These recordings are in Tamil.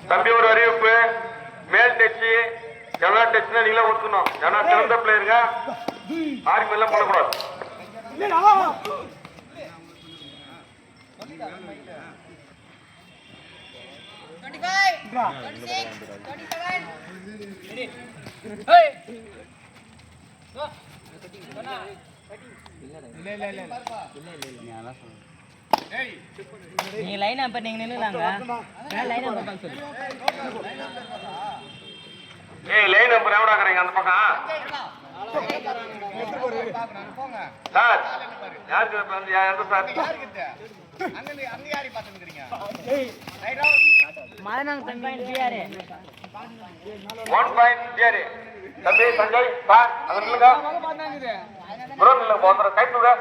தம்பி ஒரு அறிவிப்பு, மேல் டச்சு ஜனா டச்சுனா நீங்களே ஒத்துக்கணும். ஜனா சிறந்த பிளேயருங்க, ஆர்மி எல்லாம் பண்ணக்கூடாது. நீங்க லைன் அப்ப நீங்க நின்னுலாங்க. லைன் அப்ப சொல்லு. ஏய் லைன் நம்பர் எவடா கறீங்க அந்த பக்கம்? சார் யாருக்கு வந்து யாரு சார்? அங்க யாரை பாத்துக்கிறீங்க? மாதனாங்க தம்பி பிஆர் 1 பாயிண்ட் பிஆர் தம்பி சஞ்சய் பா அங்க நில்லுங்க. ப்ரோ நில்லுங்க போற கைட் நுங்க.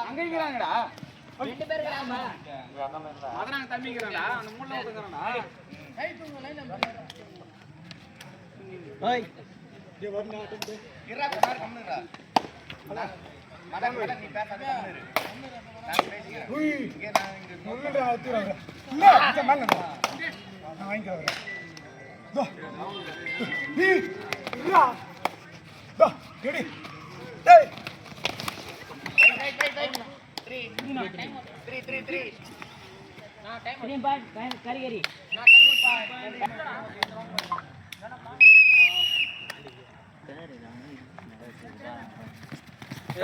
அங்க இருக்கறாங்கடா. ரெண்டு பேர் இருக்கறாங்க. மாதனாங்க தம்பி இருக்கறாங்கடா. அந்த மூணுல உட்கார்றாங்கடா. கைட் நுங்க லைன் நம்பர். ஓய் டேய் வரணும் டேய். இரா குமார் கம்னுடா. மதன் நீ பேசாத கம்னு. நான் பேசிக்கிறேன். இங்க நான் இங்க சொல்லுடா ஆத்துறாங்க. இல்ல இந்த மேல நான் வாங்கிக்கிறேன். தோ. நீ இரா. தோ ரெடி. டேய். 3 நான் டைம் 3 பாயிண்ட் கரிகரி நான் டைம்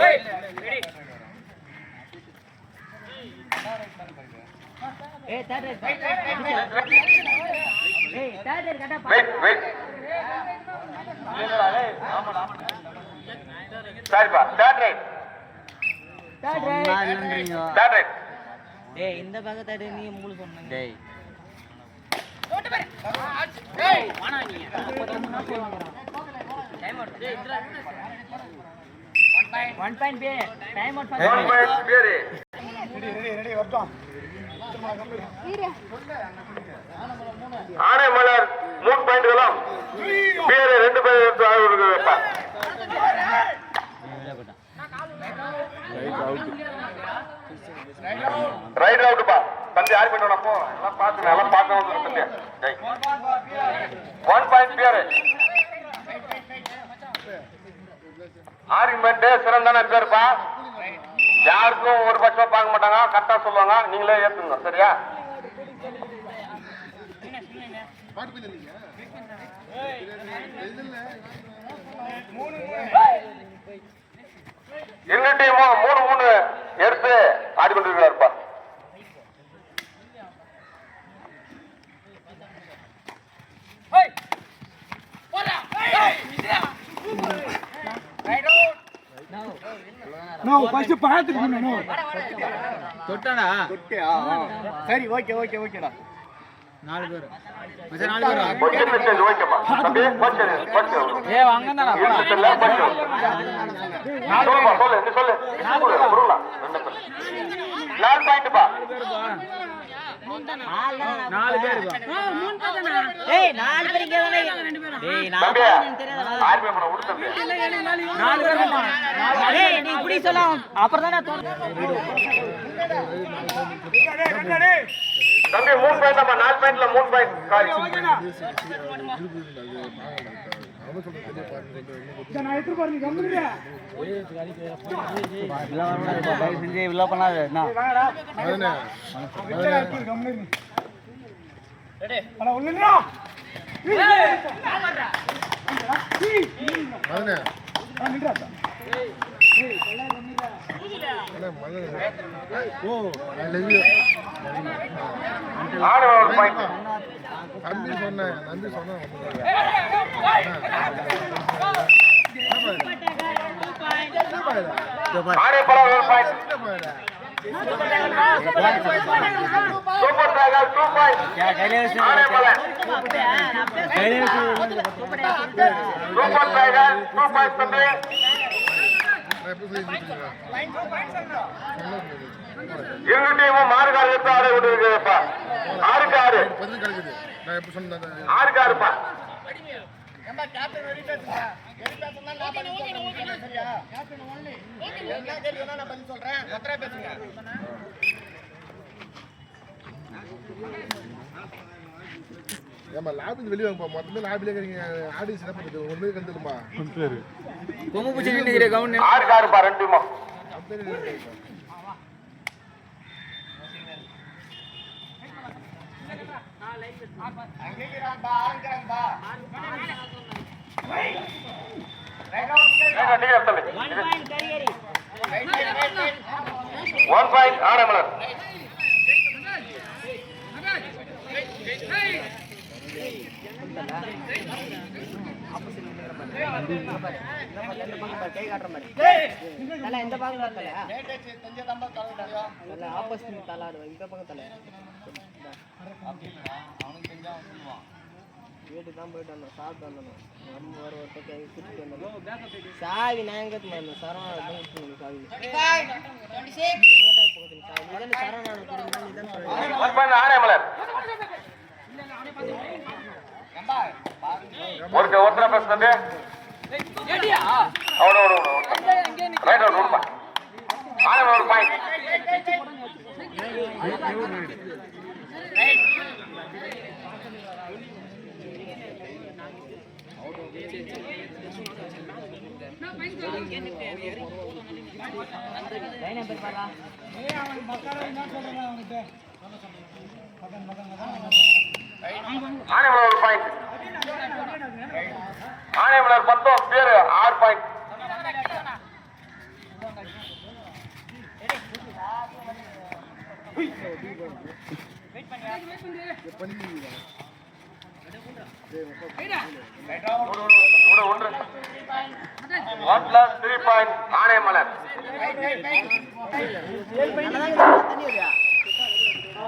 ஏய் ரெடி ஏய் தேர்ட் ரைட் ஏய் தேர்ட் ரைட் கட்ட வெயிட் சரிப்பா தேர்ட் ரைட் தேர்ட் ரைட். டேய் இந்த பக்கத்துல நீ மூளை சொன்னீங்க. டேய் ஓட்டு பாரு. ஏய் வாடா நீ. Time out. டேய் இந்திரா 1 பாயிண்ட் பே time out 1 point PR. Ready வரட்டும். ஆனே மலர் 3 பாயிண்ட்களும் பிஆர் 2 பாயிண்ட் எடுத்து ஆடுறதுப்பா. ரைட் அவுட்ப்பா தம்பி யார் பண்ணணும் அப்போ எல்லாம் பார்த்து நல்லா பார்க்க வந்து தம்பி. 1 பாயிண்ட் பிஆர். ஆர்குமெண்ட் சிறந்தான பேருப்பா. யாருக்கும் ஒரு பட்சமா பார்க்க மாட்டாங்க, கரெக்டா சொல்லுவாங்க, நீங்களே ஏத்துங்க சரியா? ரெண்டு டீமும் 3-3 எடுத்து ஆடிக்கொண்டிருக்கிறாருப்பா. நோ ஃபர்ஸ்ட் பாத்துக்கு நோ தொட்டாடா தொட்டியா சரி ஓகே ஓகே ஓகேடா 4 பேர் மச்ச 4 பேர் கொஞ்சம் மெசேஜ் ஓகேப்பா தம்பி கொஞ்சம் ஏய் வாங்கடா இல்ல கொஞ்சம் சொல்லுப்பா சொல்லு நீ சொல்லு புரியல 4 பாயிண்ட்ப்பா 4 பேர் ஏய் 4 பேர் இங்க தானே. டேய் 4 பேர் தெரியாதடா. ஆர்மி பண்ண விடு தம்பி. 4 பேர் ஏய் நீ இப்படி சொல்லலாம் அப்புறம் தான தம்பி 3 பாயிண்ட்ப்பா 4 பாயிண்ட்ல 3 பாயிண்ட் காரி. நான் எடுத்து பாருங்க கம்முறியா செஞ்சு இவ்ளோ பண்ணாத என்ன வாங்கடா மதனே கம்முறி ரெடி அட உள்ளடா ஏய் வாங்கடா மதனே நின்றா ஏய் கொள்ள நின்றா அட மதனே ஓ ஐ லவ் யூ ஆடு ஒரு பாயிண்ட் நன்றி சொன்னேன் ஆடே பரா ஒரு பாயிண்ட். Super tiger 2 point. ஆடே பரா சூப்பர் டைகர் 2 பாயிண்ட் தம்பி. இரு டீமும் மாறுகால் எடுத்து ஆட விட்டுருக்குப்பா. 6-6 பதில் கிடைக்குது. நான் எப்ப சொன்னேன் 6-6பா. ஏமா லாபி வெளிய வாங்க மொத்தமே லாபில இருக்கீங்க. ஆடியன்ஸ் என்ன பண்ணுது? ஒண்ணே கண்டுமா. கொம்பு பூச்சி நின்னுகிற கவுன் 6-6பா ரெண்டுமா. One point ஆடமலர். கை காட்டுற மாதிரி தலை இந்த பக்கம் தலை ஆப்போசிட் தலை இந்த பக்கம் தலை வீட்டுக்கு தான் போயிட்டு வந்தோம். சாப்பிட்டு வந்தோம். நம்ம வர ஒரு பக்கம் கூட்டிட்டு வந்தோம். சாவி நான் எங்கே இருந்தோம்? சரவணா சாவி எங்கிட்ட போகுது சாவி இதில் சரவணா கொடுங்க இதான் சொல்லுங்கள். One point ஆடமலர். ஒருத்தர பேசுறது அவனோட ரைட் அவுட் கொடுப்பா. ஆடமலர் ஒரு பாயிண்ட். ஆனைமலர் ஒரு பாயிண்ட். ஆனைமலர் மொத்தம் பேரு 6 பாயிண்ட். One plus 3 point ஆனைமலர்.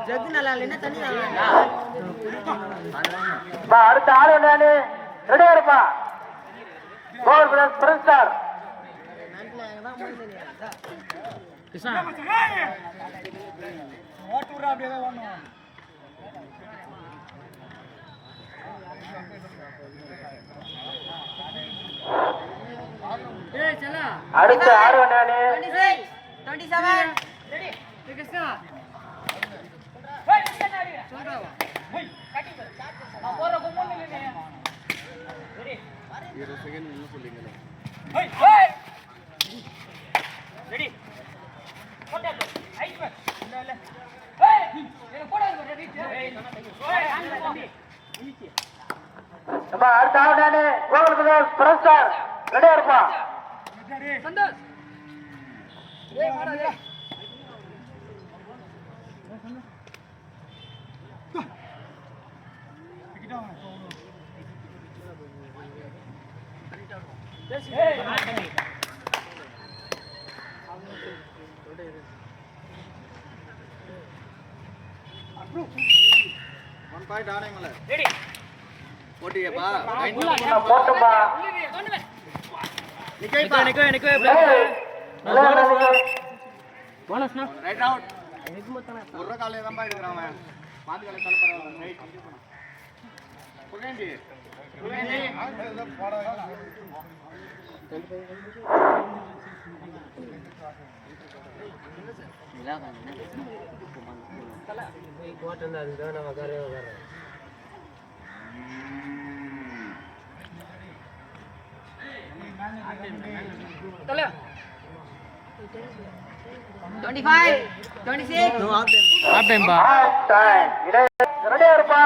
ஜக்கு நல்லா இல்லைன்னா தண்ணி அடுத்த ஆளு நானு ரெடியா இருப்பா. Goal plus friend star. ஓட்டுறா அப்படியே தான் ஓடணும். அடுத்த ஆறு நானு 27 அடுத்த ஆறு நானு கோல் பிளஸ் ஃப்ரெண்ட் ஸ்டார். ரெடியா இருப்பா. சந்தோஷ் போட்டுப்பா. போனஸ்னா ரைட் அவுட். ஒரு காலே தான் பா எடுக்கறான் அவன். பாத்து காலே தல பரவாயில்லை. Right. புகேண்டி. Tala. 25, 26. No half time. Half time ba? Half time. ரெடியா இருப்பா.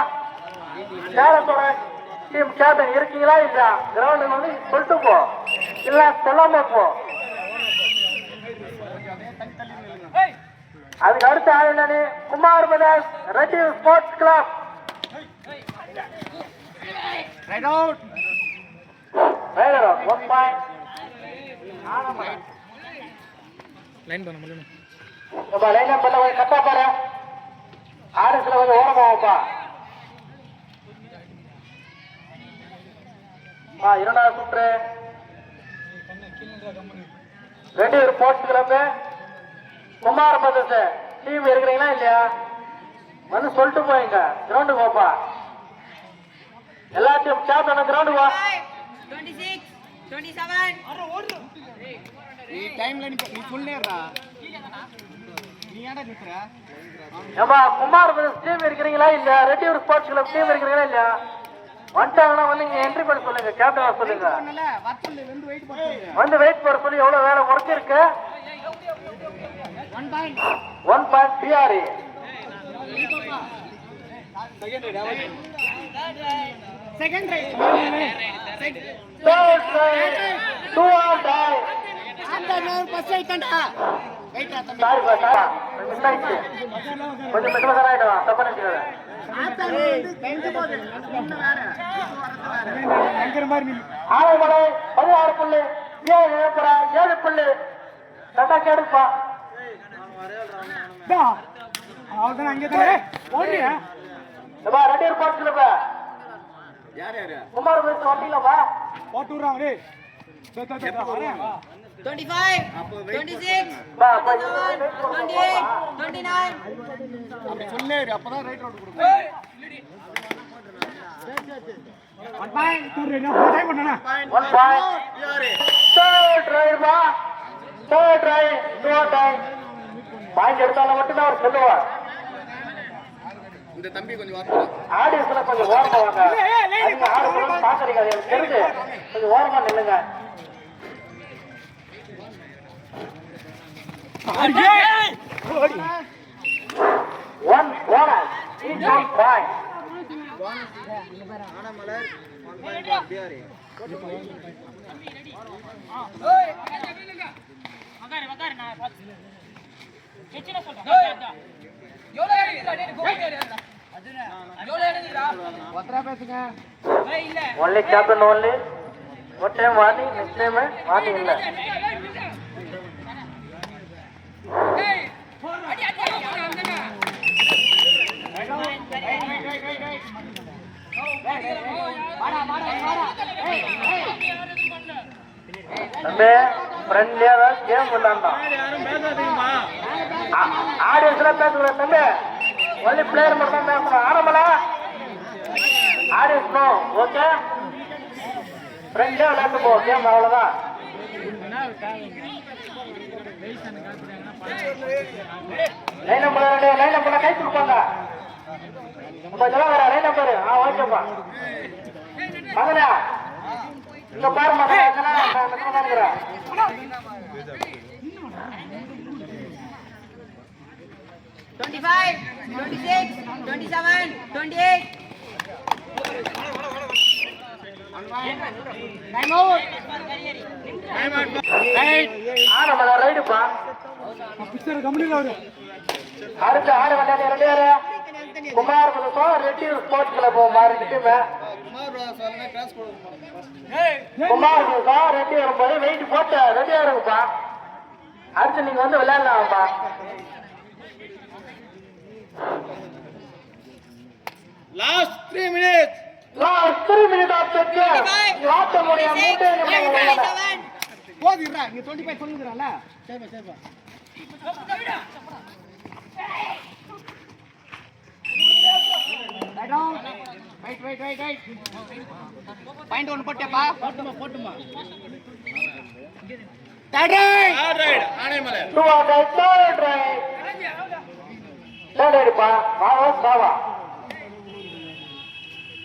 சேலத்தோட டீம் கேப்டன் இருக்கீங்களா இல்லையா? கிரவுண்டுக்கு வந்து சொல்லிட்டு போ, இல்ல சொல்லாம போ. அதுக்கு அடுத்த ஆள் என்னன்னு Kumar brothers Reddy sports club. Right out. Right out. 1 point. Line பண்ண முடியல. அப்பா லைன் பண்ண கொஞ்சம் கட்டா பாரு. ஆர்எஸ்ல வந்து ஓரமா வாப்பா. இரண்டாவது சுற்று Reddy sports club Kumar brothers team இருக்கிறீங்களா இல்லையா? வந்து சொல்லிட்டு போயிங்க கிரவுண்டுக்கு போப்பா. எல்லாத்தையும் கேப்டன் கிரவுண்டுக்கு வா. 26 27 நீ டைம்ல நீ சொல்லேறா. நீ ஏன்டா நிக்குற? ஏப்பா குமார் டீம் இருக்கிறீங்களா இல்ல? ரெட்டியூர் ஸ்போர்ட்ஸ் கிளப் டீம் இருக்கிறீங்களா இல்ல? வந்துட்டாங்கன்னா வந்து இங்க என்ட்ரி பண்ண சொல்லுங்க. கேப்டன் சொல்லுங்க. பண்ணல வத்தல்ல வந்து வெயிட் போடுங்க. வந்து வெயிட் பண்ண சொல்லி எவ்வளவு வேலை குறைச்சிருக்கு? 1 point BRE. Second right. Third right, 2 on die. அந்த நான் ஃபர்ஸ்ட் ரைட் தான்டா. வெயிட்ரா தம்பி. சாரிப்பா சாரா மிஸ் ஆயிடுச்சு. கொஞ்சம் மெதுவாக ஆயிடும். தப்பா நினைச்சுக்காத. ஆத்தா வந்து கைந்து போகுது. இன்னும் வேற. பயங்கர மாதிரி நீ ஆலமலை 16 புள்ளி 7 புள்ளி கரெக்டா கேடுப்பா. அவதான் அங்கே தான் ஓடுறியா ஏப்பா ரெட்டியூர் ஸ்போர்ட்ஸ் கிளப் யார் யார்? குமார் வண்டியிலப்பா. போட்டு விடுறான் டேய் 25 26 பா 27 28 29 அப்படி சொல்லேரு அப்பதான் ரைட் ரோட் கொடுப்பேன். ஒன் பாயிண்ட் டூ ரேனா டைம் பண்ணனா 1 பாயிண்ட் யாரு? third right பா. third right 2 on die. Point எடுத்தாலும் மட்டும் தான் அவர் சொல்லுவார். இந்த தம்பி கொஞ்சம் வரணும். ஆடியன்ஸ்ல கொஞ்சம் ஓரமா வாங்க. நீங்க ஆடுறது பாக்குறீங்க அது எனக்கு தெரிஞ்சு. கொஞ்சம் ஓரமா நில்லுங்க. One bonus. Each one point. ஆனமலர் 1.5 பிஆர். ஒத்தரா பேசுங்க. Only captain only. What time warning? Next time warning இல்ல. தம்பி ஃப்ரெண்ட்லியா தான் கேம் விளையாண்டோம். ஆடியன்ஸ்ல பேசக்கூடாது தம்பி. ஒன்லி பிளேயர் மட்டும் தான் பேசணும். ஆரம்பல ஆடியன்ஸ் நோ. ஓகே ஃப்ரெண்ட்லியா விளையாண்டு போ. கேம் அவ்வளவுதான். லைன் நம்பர் 2 லைன் நம்பர்ல கை கொடுப்பாங்க. இதெல்லாம் வேற லைன் நம்பர். ஓகேப்பா மகனா இங்க பாரு மகனா. இருக்கிறேன் 25 26 27 28 டைம் அவுட். ஆரம்பல ரைடுப்பா. பிக்சர் கம்பெனில அவரு அடுத்து ஆடு விளையாடி 2 பேரு குமார் ரெட்டியூர் ஸ்போர்ட்ஸ் கிளப் மாறிட்டுமே. குமார் ரெட்டியூர் போது வெயிட் போட்டு ரெடியா இருக்குப்பா. அடுத்து நீங்க வந்து விளையாடலாம்ப்பா. Last 3 minutes. Last 3 minutes of the game. வாட்ட முடிய மூட்டை போதிரா நீ 25 சொல்லுங்கறல. சேபா சேபா. Right down. ரைட். பாயிண்ட் 1 போட்டேப்பா. போட்டுமா. Third right. Anaimalai. 2 on the third right. Third ரைடுப்பா. வாவா சாவா.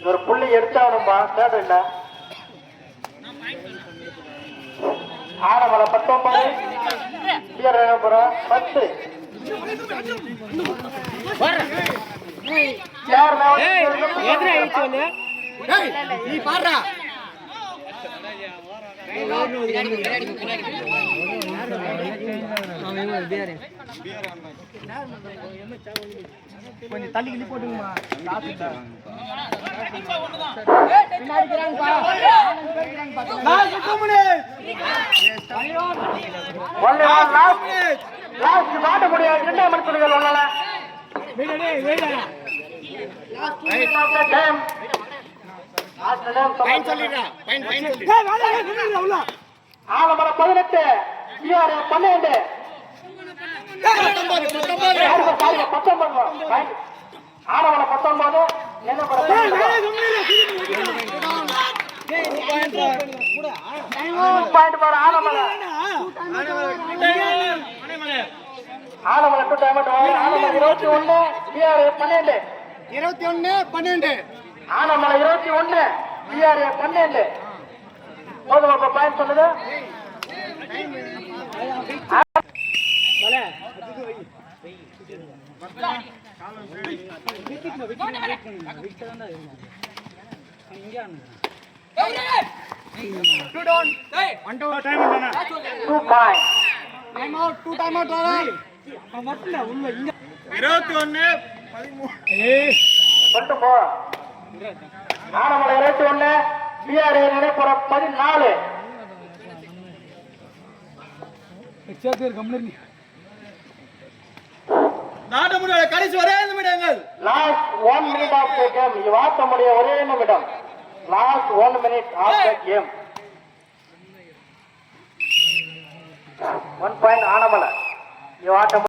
ஒரு புள்ளி எடுத்தாவணும்பா. தேர்ட் இல்ல. ஆரம்பல 19 பியர் நம்பர் 10. யார் நான் எதிரே ஆயிச்சு வந்து டேய் நீ பாறா. கொஞ்சம் தள்ளி கிள்ளி போட்டுங்கம்மா. ஒன்லி ஒன் லாஸ்ட் மாட்ட முடியாது. 2 மணி சொல்லுங்கள் ஒன்னால. Right of the time. Last time point சொல்லிடுறா. பாயிண்ட் சொல்லி. ஆலமர 18 பிஆர் 12 19 பாயிண்ட் ஆனமலை 19 என்ன பாயிண்ட் பாரு Anamalai Anamalai 2 time Anamalai 21 PRA 12 21-12 Anamalai 21 PRA 12 போதுமா பாயிண்ட் சொல்லுது டூ பாயிண்ட் 2 time out ஆனா 21 போ ஆனமலை 21 பிஆர்ஏ நடைபெற 14 கடைசி ஒரே நிமிடங்கள் last 1 minute of the game இவாட்டமுடைய ஒரே நிமிடம் last 1 minute of the game 1 point Anaimalai இவாட்டம்